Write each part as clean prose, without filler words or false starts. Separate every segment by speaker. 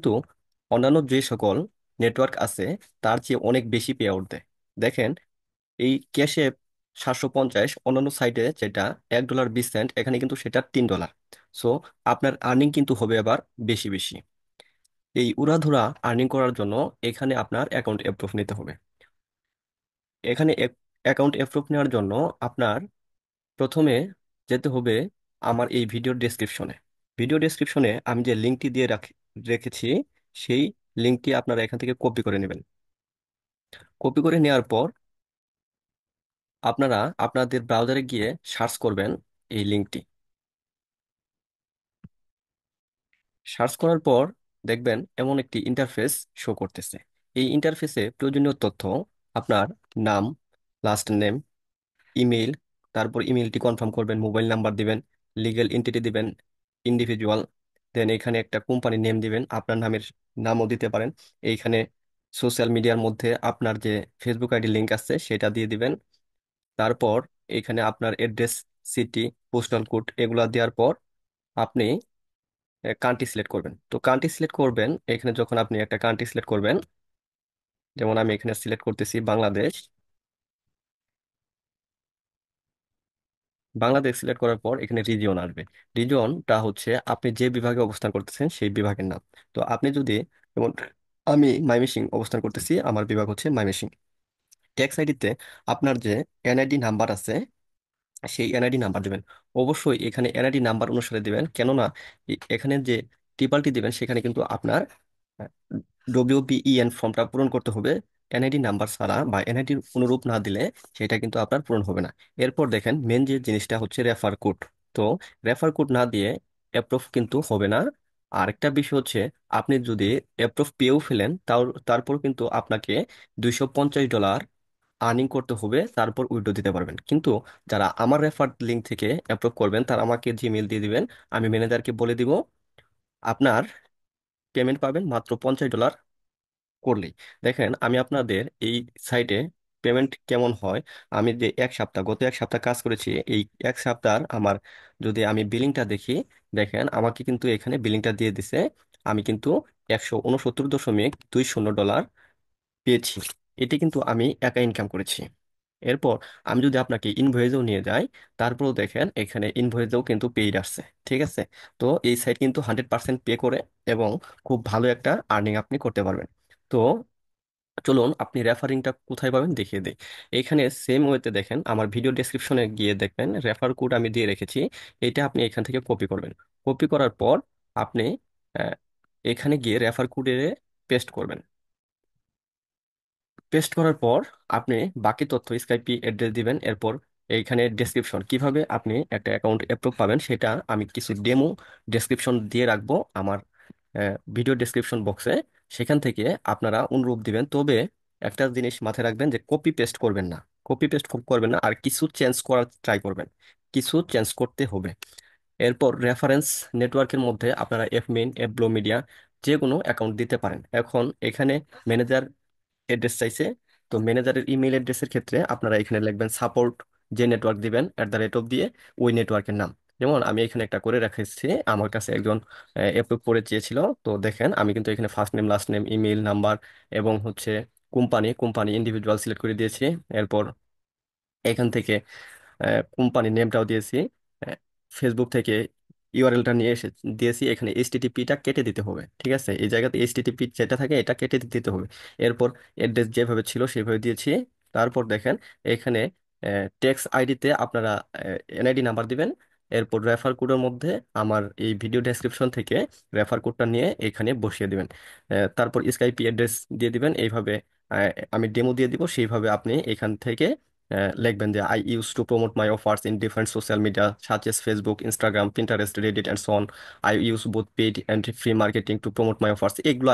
Speaker 1: কিন্তু অন্যান্য যে সকল নেটওয়ার্ক আছে তার চেয়ে অনেক বেশি পে আউট দেয়। দেখেন, এই ক্যাশে 750, অন্যান্য সাইটে যেটা $1.20, এখানে কিন্তু সেটা $3। সো আপনার আর্নিং কিন্তু হবে আবার বেশি বেশি। এই উড়াধুরা আর্নিং করার জন্য এখানে আপনার অ্যাকাউন্ট অ্যাপ্রুভ নিতে হবে। এখানে অ্যাকাউন্ট অ্যাপ্রুভ নেওয়ার জন্য আপনার প্রথমে যেতে হবে আমার এই ভিডিও ডেসক্রিপশনে আমি যে লিঙ্কটি দিয়ে রেখেছি, সেই লিঙ্কটি আপনারা এখান থেকে কপি করে নেবেন। কপি করে নেওয়ার পর আপনারা আপনাদের ব্রাউজারে গিয়ে সার্চ করবেন এই লিঙ্কটি। সার্চ করার পর দেখবেন এমন একটি ইন্টারফেস শো করতেছে। এই ইন্টারফেসে প্রয়োজনীয় তথ্য, আপনার নাম, লাস্ট নেম, ইমেইল, তারপর ইমেইলটি কনফার্ম করবেন, মোবাইল নাম্বার দিবেন, লিগ্যাল এন্টিটি দিবেন, ইন্ডিভিজুয়াল, দেন এখানে একটা কোম্পানি নেম দিবেন, আপনার নামের নামও দিতে পারেন। এইখানে সোশ্যাল মিডিয়ার মধ্যে আপনার যে ফেসবুক আইডি লিংক আছে সেটা দিয়ে দিবেন। তারপর এখানে আপনার অ্যাড্রেস, সিটি, পোস্টাল কোড এগুলা দেওয়ার পর আপনি কান্ট্রি সিলেক্ট করবেন। তো কান্ট্রি সিলেক্ট করবেন, এখানে যখন আপনি একটা কান্ট্রি সিলেক্ট করবেন, যেমন আমি এখানে সিলেক্ট করতেছি বাংলাদেশ। বাংলাদেশ সিলেক্ট করার পর এখানে রিজিয়ন আসবে। রিজিয়নটা হচ্ছে আপনি যে বিভাগে অবস্থান করতেছেন সেই বিভাগের নাম। তো আপনি যদি, যেমন আমি ময়মনসিংহ অবস্থান করতেছি, আমার বিভাগ হচ্ছে ময়মনসিংহ। ট্যাক্স আইডিতে আপনার যে এনআইডি নাম্বার আছে সেই এনআইডি নাম্বার দিবেন। অবশ্যই এখানে এনআইডি নাম্বার অনুসারে দিবেন, কেননা এখানে যে টিপালটি দিবেন সেখানে কিন্তু আপনার ডব্লিউবিইএন ফর্মটা পূরণ করতে হবে। এনআইডি নাম্বার ছাড়া বা এনআইডির অনুরূপ না দিলে সেটা কিন্তু আপনার পূরণ হবে না। এরপর দেখেন মেন যে জিনিসটা হচ্ছে রেফার কোড। তো রেফার কোড না দিয়ে অ্যাপ্রুভ কিন্তু হবে না। আরেকটা বিষয় হচ্ছে, আপনি যদি অ্যাপ্রুভ পেয়েও ফেলেন তারপর কিন্তু আপনাকে $250 আর্নিং করতে হবে, তারপর উইথড্র দিতে পারবেন। কিন্তু যারা আমার রেফার লিঙ্ক থেকে অ্যাপ্রুভ করবেন তারা আমাকে জিমেইল দিয়ে দিবেন, আমি ম্যানেজারকে বলে দিব, আপনার পেমেন্ট পাবেন মাত্র $50 করলেই। দেখেন আমি আপনাদের এই সাইটে পেমেন্ট কেমন হয়, আমি যে গত এক সপ্তাহ কাজ করেছি, এই এক সপ্তাহ আমার যদি আমি বিলিংটা দেখি, দেখেন আমাকে কিন্তু এখানে বিলিংটা দিয়ে দিছে। আমি কিন্তু $169.20 পেয়েছি। এটি কিন্তু আমি একা ইনকাম করেছি। এরপর আমি যদি আপনাকে ইনভয়েসেও নিয়ে যাই, তারপরেও দেখেন এখানে ইনভয়েসেও কিন্তু পেইড আসছে। ঠিক আছে। তো এই সাইট কিন্তু 100% পে করে এবং খুব ভালো একটা আর্নিং আপনি করতে পারবেন। তো চলুন আপনি রেফারিংটা কোথায় পাবেন দেখিয়ে দিই। এখানে সেম ওয়েতে দেখেন আমার ভিডিও ডেসক্রিপশনে গিয়ে দেখবেন রেফার কোড আমি দিয়ে রেখেছি। এটা আপনি এখান থেকে কপি করবেন। কপি করার পর আপনি আহ, এখানে গিয়ে রেফার কোডে পেস্ট করবেন। পেস্ট করার পর আপনি বাকি তথ্য স্কাইপি অ্যাড্রেস দিবেন। এরপর এইখানে ডেসক্রিপশন, কিভাবে আপনি একটা অ্যাকাউন্ট অ্যাপ্রুভ পাবেন সেটা আমি কিছু ডেমো ডেসক্রিপশন দিয়ে রাখবো আমার ভিডিও ডেসক্রিপশন বক্সে। সেখান থেকে আপনারা অনুরূপ দিবেন। তবে একটা জিনিস মাথায় রাখবেন যে কপি পেস্ট করবেন না। কপি পেস্ট করবেন না, আর কিছু চেঞ্জ করার ট্রাই করবেন। কিছু চেঞ্জ করতে হবে। এরপর রেফারেন্স নেটওয়ার্কের মধ্যে আপনারা এফমিন, এফব্লো মিডিয়া যে কোনো অ্যাকাউন্ট দিতে পারেন। এখন এখানে ম্যানেজার অ্যাড্রেস চাইছে। তো ম্যানেজারের ইমেল অ্যাড্রেসের ক্ষেত্রে আপনারা এখানে লিখবেন সাপোর্ট, যে নেটওয়ার্ক দিবেন @, দিয়ে ওই নেটওয়ার্কের নাম। যেমন আমি এখানে একটা করে রেখেছি, আমার কাছে একজন অ্যাপ্রুভ করে চেয়েছিল। তো দেখেন আমি কিন্তু এখানে first name, last name, email number এবং হচ্ছে কোম্পানি ইন্ডিভিজুয়াল সিলেক্ট করে দিয়েছি। এরপর এখান থেকে কোম্পানি নেমটাও দিয়েছি। ফেসবুক থেকে ইউআরএলটা নিয়ে এসে দিয়েছি। এখানে এইচটিটিপিটা কেটে দিতে হবে। ঠিক আছে, এই জায়গাতে এইচটিটিপি যেটা থাকে এটা কেটে দিতে হবে। এরপর অ্যাড্রেস যেভাবে ছিল সেভাবে দিয়েছি। তারপর দেখেন এখানে টেক্সট আইডিতে আপনারা এনআইডি নাম্বার দিবেন। এরপর রেফার কোডের মধ্যে আমার এই ভিডিও ডেসক্রিপশন থেকে রেফার কোডটা নিয়ে এখানে বসিয়ে দিবেন। তারপর স্কাইপি অ্যাড্রেস দিয়ে দিবেন। এইভাবে আমি ডেমো দিয়ে দিব, সেইভাবে আপনি এখান থেকে লিখবেন যে I use to promote my offers in different social media such as Facebook, Instagram, Pinterest, Reddit and so on. I use both paid and free marketing to promote my offers, এগুলো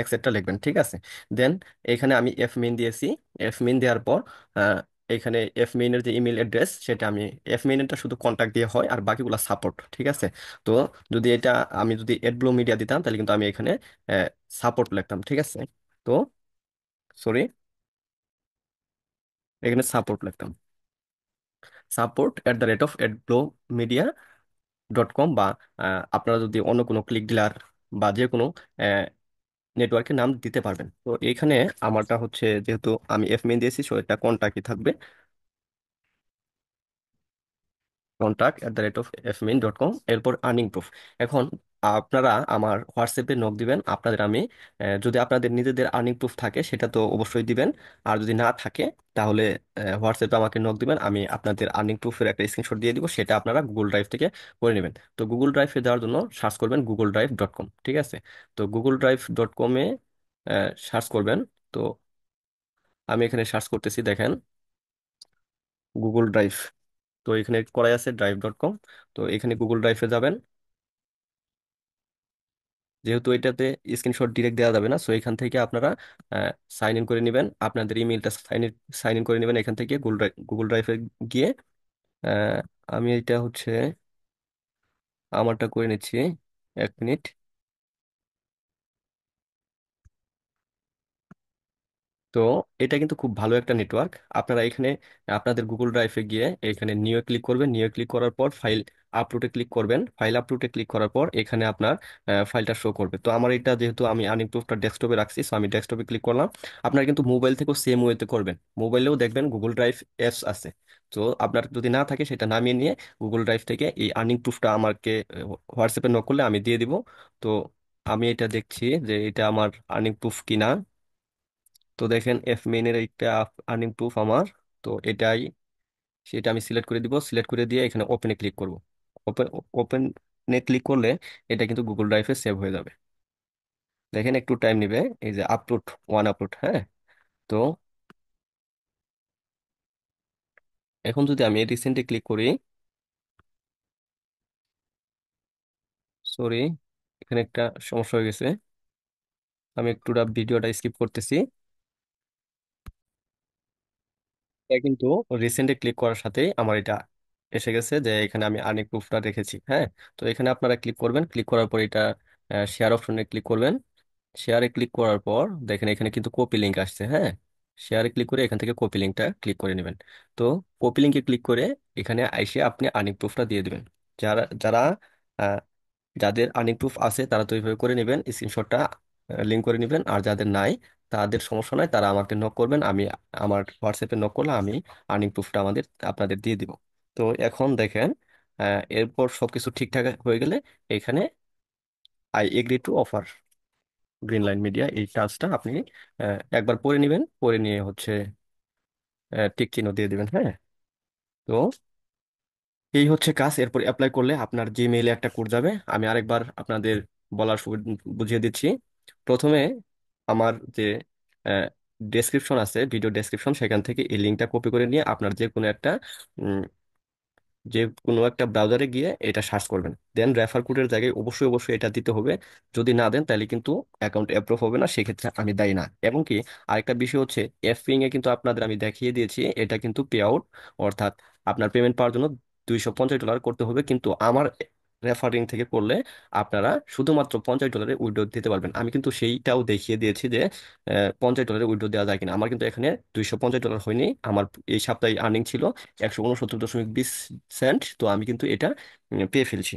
Speaker 1: etcetera লিখবেন। ঠিক আছে। দেন এখানে আমি F main দিয়েছি। F main দেওয়ার পর আহ, এখানে এফ মেইনের যে ইমেল অ্যাড্রেস সেটা আমি, এফ মেইনটা শুধু কন্ট্যাক্ট দিয়ে হয় আর বাকিগুলো সাপোর্ট। ঠিক আছে। তো যদি এটা আমি যদি এডব্লু মিডিয়া দিতাম তাহলে কিন্তু আমি এখানে সাপোর্ট লিখতাম। ঠিক আছে। তো সরি, এখানে সাপোর্ট লিখতাম, support@adblomedia.com। বা আপনারা যদি অন্য কোনো ক্লিক ডিলার বা যে কোনো নেটওয়ার্কের নাম দিতে পারবেন। তো এইখানে আমারটা হচ্ছে, যেহেতু আমি এফমেইন দিয়েছি, সো এটা কন্টাক্টই থাকবে, contact@fmain.com, এরপর আর্নিং প্রুফ। এখন আপনারা আমার হোয়াটসঅ্যাপে নক দিবেন, আপনাদের আমি যদি আপনাদের নিজেদের আর্নিং প্রুফ থাকে সেটা তো অবশ্যই দিবেন, আর যদি না থাকে তাহলে হোয়াটসঅ্যাপে আমাকে নক দিবেন, আমি আপনাদের আর্নিং প্রুফের একটা স্ক্রিনশট দিয়ে দিব, সেটা আপনারা গুগল ড্রাইভ থেকে করে নেবেন। তো গুগল ড্রাইভে দেওয়ার জন্য সার্চ করবেন google drive.com, ঠিক আছে? তো google drive.com-এ সার্চ করবেন। তো আমি এখানে সার্চ করতেছি, দেখেন গুগল ড্রাইভ। তো এখানে করাই আছে drive.com। তো এখানে গুগল ড্রাইভে যাবেন, যেহেতু এটাতে স্ক্রিনশট ডিরেক্ট দেওয়া যাবে না, সো এখান থেকে আপনারা সাইন ইন করে নেবেন, আপনাদের ইমেলটা সাইন ইন করে নেবেন এখান থেকে গুগল ড্রাইভে গিয়ে। আহ, আমি এটা হচ্ছে আমারটা করে নিচ্ছি, 1 মিনিট। তো এটা কিন্তু খুব ভালো একটা নেটওয়ার্ক। আপনারা এখানে আপনাদের গুগল ড্রাইভে গিয়ে এখানে নিউ ক্লিক করবেন, নিউ ক্লিক করার পর ফাইল আপলোডে ক্লিক করবেন, ফাইল আপলোডে ক্লিক করার পর এখানে আপনার ফাইলটা শো করবে। তো আমার এটা যেহেতু আমি আর্নিং প্রুফটা ডেস্কটপে রাখছি, সো আমি ডেস্কটপে ক্লিক করলাম। আপনারা কিন্তু মোবাইল থেকেও সেম ওয়েতে করবেন, মোবাইলেও দেখবেন গুগল ড্রাইভ অ্যাপস আছে। তো আপনার যদি না থাকে সেটা নামিয়ে নিয়ে গুগল ড্রাইভ থেকে এই আর্নিং প্রুফটা আমাকে হোয়াটসঅ্যাপে নক করলে আমি দিয়ে দিব। তো আমি এটা দেখছি যে এটা আমার আর্নিং প্রুফ কিনা। তো দেখেন এফ মেইনের একটা আর্নিং প্রুফ আমার। তো এটাই, সেটা আমি সিলেক্ট করে দিব, সিলেক্ট করে দিয়ে এখানে ওপেনে ক্লিক করব। ওপেন ওপেনে ক্লিক করলে এটা কিন্তু গুগল ড্রাইভে সেভ হয়ে যাবে। দেখেন একটু টাইম নেবে, এই যে আপলোড, ওয়ান আপলোড, হ্যাঁ। তো এখন যদি আমি রিসেন্টলি ক্লিক করি, সরি এখানে একটা সমস্যা হয়ে গেছে, আমি একটু ভিডিওটা স্কিপ করতেছি। এটা কিন্তু রিসেন্টলি ক্লিক করার সাথেই আমার এটা এসে গেছে যে এখানে আমি আর্নিং প্রুফটা রেখেছি, হ্যাঁ। তো এখানে আপনারা ক্লিক করবেন, ক্লিক করার পর এটা শেয়ার অপশনে ক্লিক করবেন। শেয়ারে ক্লিক করার পর দেখেন এখানে কিন্তু কপি লিঙ্ক আসছে, হ্যাঁ। শেয়ারে ক্লিক করে এখান থেকে কপি লিঙ্কটা ক্লিক করে নেবেন। তো কপি লিঙ্কে ক্লিক করে এখানে এসে আপনি আর্নিং প্রুফটা দিয়ে দিবেন। যারা যারা আহ, যাদের আর্নিং প্রুফ আছে তারা তো এইভাবে করে নেবেন, স্ক্রিনশটটা লিঙ্ক করে নেবেন। আর যাদের নাই, তাদের সমস্যা নাই, তারা আমাকে নক করবেন, আমি আমার হোয়াটসঅ্যাপে নক করলে আমি আর্নিং প্রুফটা আপনাদের দিয়ে দিব। তো এখন দেখেন এরপর সবকিছু ঠিকঠাক হয়ে গেলে এখানে I agree to offer green line media, এই টাস্কটা আপনি একবার পড়ে নেবেন, পড়ে নিয়ে হচ্ছে টিক চিহ্ন দিয়ে দিবেন, হ্যাঁ। তো এই হচ্ছে কাজ। এরপর অ্যাপ্লাই করলে আপনার জিমেইলে একটা কোড যাবে, আমি আরেকবার আপনাদের বুঝিয়ে দিচ্ছি। প্রথমে আমার যে ডেসক্রিপশন আছে, ভিডিও ডেসক্রিপশন, সেখান থেকে এই লিঙ্কটা কপি করে নিয়ে আপনার যে কোনো একটা ব্রাউজারে গিয়ে এটা সার্চ করবেন, দেন রেফার কোডের জায়গায় অবশ্যই অবশ্যই এটা দিতে হবে। যদি না দেন তাহলে কিন্তু অ্যাকাউন্ট অ্যাপ্রুভ হবে না, সেক্ষেত্রে আমি দায়ী না। এবং কি আরেকটা বিষয় হচ্ছে, এফপিং এ কিন্তু আপনাদের আমি দেখিয়ে দিয়েছি এটা কিন্তু পে আউট, অর্থাৎ আপনার পেমেন্ট পাওয়ার জন্য $250 করতে হবে, কিন্তু আমার রেফারিং থেকে করলে আপনারা শুধুমাত্র $50 উইথড্র দিতে পারবেন। আমি কিন্তু সেইটাও দেখিয়ে দিয়েছি যে $50 উইথড্র দেওয়া যায় কিনা। আমার কিন্তু এখানে $250 হয়নি, আমার এই সপ্তাহে আর্নিং ছিল 169.20 সেন্ট। তো আমি কিন্তু এটা পেয়ে ফেলছি।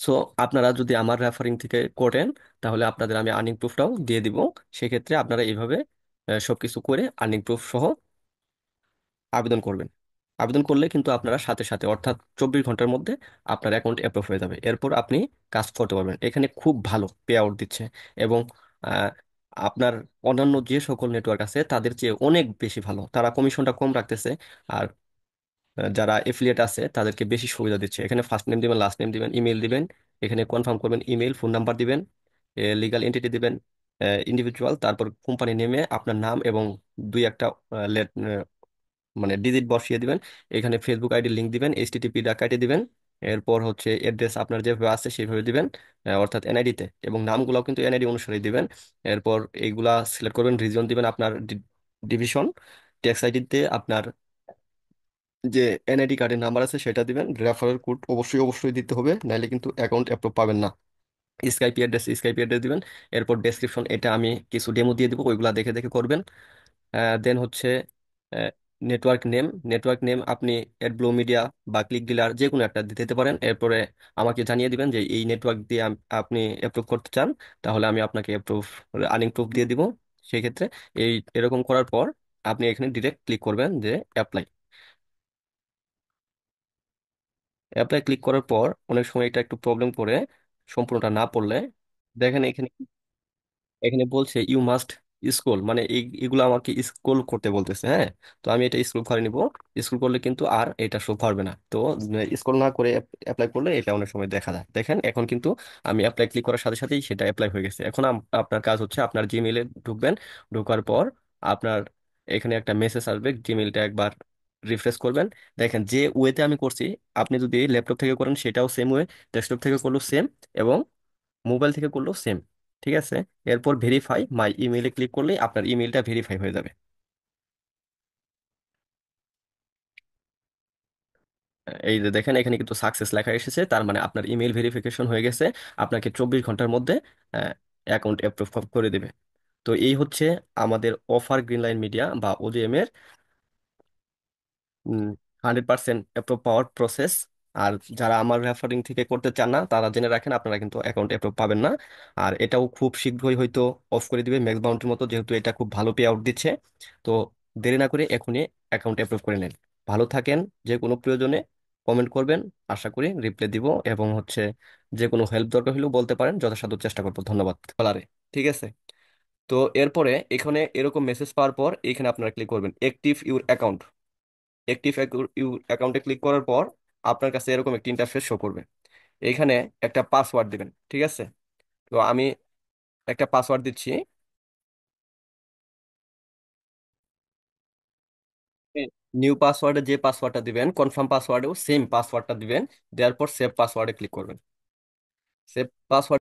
Speaker 1: সো আপনারা যদি আমার রেফারিং থেকে করেন তাহলে আপনাদের আমি আর্নিং প্রুফটাও দিয়ে দিব। সেক্ষেত্রে আপনারা এইভাবে সবকিছু করে আর্নিং প্রুফ সহ আবেদন করবেন। আবেদন করলে কিন্তু আপনারা সাথে সাথে, অর্থাৎ 24 ঘন্টার মধ্যে আপনার অ্যাকাউন্ট অ্যাপ্রুভ হয়ে যাবে। এরপর আপনি কাজ করতে পারবেন। এখানে খুব ভালো পে আউট দিচ্ছে, এবং আহ, আপনার অন্যান্য যে সকল নেটওয়ার্ক আছে তাদের চেয়ে অনেক বেশি ভালো, তারা কমিশনটা কম রাখতেছে। আর যারা এফিলিয়েট আছে তাদেরকে বেশি সুবিধা দিচ্ছে। এখানে ফার্স্ট নেম দিবেন, লাস্ট নেম দিবেন, ইমেল দিবেন, এখানে কনফার্ম করবেন ইমেল, ফোন নাম্বার দিবেন, লিগাল এন্টিটি দিবেন, ইন্ডিভিজুয়াল, তারপর কোম্পানি নেমে আপনার নাম এবং দুই একটা মানে ডিজিট বসিয়ে দিবেন। এখানে ফেসবুক আইডি লিংক দিবেন, এইচটিটিপি ডাকাইটে দিবেন। এরপর হচ্ছে অ্যাড্রেস আপনার যেভাবে আছে সেইভাবে দিবেন, অর্থাৎ এনআইডি তে, এবং নামগুলোও কিন্তু এনআইডি অনুসারে দিবেন। এরপর এইগুলা সিলেক্ট করবেন, রিজন দিবেন আপনার ডিভিশন, ট্যাক্স আইডিতে আপনার যে এনআইডি কার্ডের নাম্বার আছে সেটা দিবেন, রেফারেল কোড অবশ্যই অবশ্যই দিতে হবে, নাহলে কিন্তু অ্যাকাউন্ট অ্যাপ্রুভ পাবেন না। স্কাইপি অ্যাড্রেস দিবেন। এরপর ডেসক্রিপশন, এটা আমি কিছু ডেমো দিয়ে দিব, ওইগুলা দেখে দেখে করবেন। দেন হচ্ছে নেটওয়ার্ক নেম আপনি অ্যাডব্লু মিডিয়া বা ক্লিক ডিলার যে কোনো একটা দিতে পারেন। এরপরে আমাকে জানিয়ে দিবেন যে এই নেটওয়ার্ক দিয়ে আপনি অ্যাপ্রুভ করতে চান, তাহলে আমি আপনাকে আর্নিং প্রুফ দিয়ে দিব। সেই ক্ষেত্রে এরকম করার পর আপনি এখানে ডিরেক্ট ক্লিক করবেন যে অ্যাপ্লাই। অ্যাপ্লাই ক্লিক করার পর অনেক সময় এটা একটু প্রবলেম করে, সম্পূর্ণটা না পড়লে দেখেন এখানে এখানে বলছে ইউ মাস্ট স্ক্রল, মানে এগুলো আমাকে স্ক্রল করতে বলতেছে। হ্যাঁ, তো আমি এটা স্ক্রল করে নিব। স্ক্রল করলে কিন্তু আর এটা শো করবে না। তো স্ক্রল না করে অ্যাপ্লাই করলে এটা অনেক সময় দেখা যায়। দেখেন এখন কিন্তু আমি অ্যাপ্লাই ক্লিক করার সাথে সাথেই সেটা অ্যাপ্লাই হয়ে গেছে। এখন আপনার কাজ হচ্ছে আপনার জিমেইলে ঢুকবেন। ঢোকার পর আপনার এখানে একটা মেসেজ আসবে, জিমেইলটা একবার রিফ্রেশ করবেন। দেখেন যে ওয়েতে আমি করছি, আপনি যদি ল্যাপটপ থেকে করেন সেটাও সেম ওয়ে, ডেস্কটপ থেকে করলেও সেম, এবং মোবাইল থেকে করলেও সেম। ঠিক আছে, এরপর ভেরিফাই মাই ইমেইলে ক্লিক করলেই আপনার ইমেইলটা ভেরিফাই হয়ে যাবে। এই যে দেখেন এখানে কিন্তু সাকসেস লেখা এসেছে, তার মানে আপনার ইমেইল ভেরিফিকেশন হয়ে গেছে। আপনাকে 24 ঘন্টার মধ্যে অ্যাকাউন্ট অ্যাপ্রুভ করে দেবে। তো এই হচ্ছে আমাদের অফার গ্রিনলাইন মিডিয়া বা ওজিএম এর 100% অ্যাপ্রুভ পাওয়ার প্রসেস। আর যারা আমার রেফারিং থেকে করতে চান না, তারা জেনে রাখেন আপনারা কিন্তু অ্যাকাউন্ট অ্যাপ্রুভ পাবেন না। আর এটাও খুব শীঘ্রই হয়তো অফ করে দিবে ম্যাক্স বাউন্টির মতো, যেহেতু এটা খুব ভালো পে আউট দিচ্ছে। তো দেরি না করে এখনই অ্যাকাউন্ট অ্যাপ্রুভ করে নেন। ভালো থাকেন। যে কোনো প্রয়োজনে কমেন্ট করবেন, আশা করি রিপ্লাই দিব। এবং হচ্ছে যে কোনো হেল্প দরকার হলেও বলতে পারেন, যথাসাধ্য চেষ্টা করবো। ধন্যবাদ কলারে। ঠিক আছে, তো এরপরে এখানে এরকম মেসেজ পাওয়ার পর এখানে আপনারা ক্লিক করবেন active your account. Active your অ্যাকাউন্টে ক্লিক করার পর আপনার কাছে এরকম একটি ইন্টারফেস শো করবে। এখানে একটা পাসওয়ার্ড দিবেন। ঠিক আছে, তো আমি একটা পাসওয়ার্ড দিচ্ছি। নিউ পাসওয়ার্ডে যে পাসওয়ার্ডটা দিবেন, কনফার্ম পাসওয়ার্ডেও সেম পাসওয়ার্ডটা দিবেন। দেওয়ার পর সেভ পাসওয়ার্ডে ক্লিক করবেন। Save password